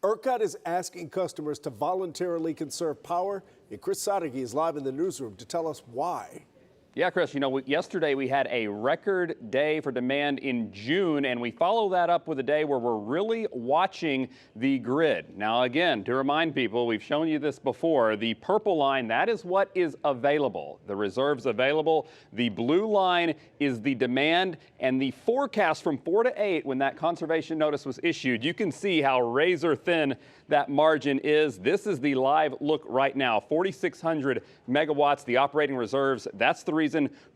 ERCOT is asking customers to voluntarily conserve power, and Chris Sadeghi is live in the newsroom to tell us why. Yeah, Chris, yesterday we had a record day for demand in June, and we follow that up with a day where we're really watching the grid. Now, again, to remind people, we've shown you this before, the purple line, that is what is available, the reserves available. The blue line is the demand, and the forecast from 4 to 8, when that conservation notice was issued, you can see how razor thin that margin is. This is the live look right now, 4,600 megawatts, the operating reserves. That's the reason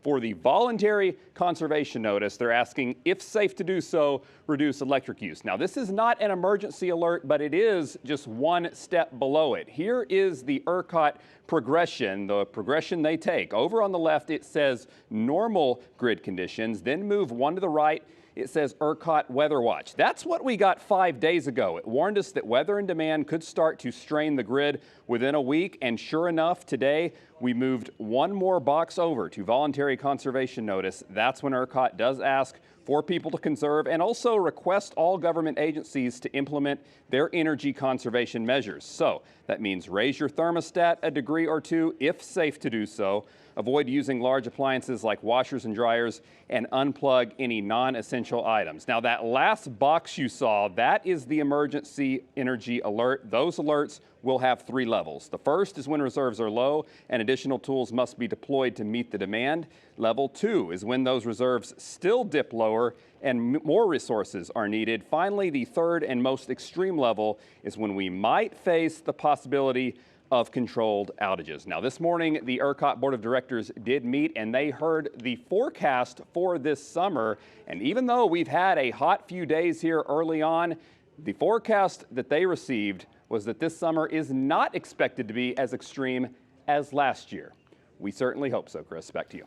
for the voluntary conservation notice. They're asking, if safe to do so, reduce electric use. Now, this is not an emergency alert, but it is just one step below it. Here is the ERCOT progression, the progression they take. Over on the left, it says normal grid conditions, then move one to the right. It says ERCOT Weather Watch. That's what we got 5 days ago. It warned us that weather and demand could start to strain the grid within a week. And sure enough, today we moved one more box over to voluntary conservation notice. That's when ERCOT does ask for people to conserve and also request all government agencies to implement their energy conservation measures. So that means raise your thermostat a degree or two if safe to do so. Avoid using large appliances like washers and dryers, and unplug any non-essential items. Now, that last box you saw, that is the emergency energy alert. Those alerts will have 3 levels. The first is when reserves are low and additional tools must be deployed to meet the demand. Level 2 is when those reserves still dip lower and more resources are needed. Finally, the third and most extreme level is when we might face the possibility of controlled outages. Now, this morning, the ERCOT Board of Directors did meet and they heard the forecast for this summer. And even though we've had a hot few days here early on, the forecast that they received was that this summer is not expected to be as extreme as last year. We certainly hope so, Chris. Back to you.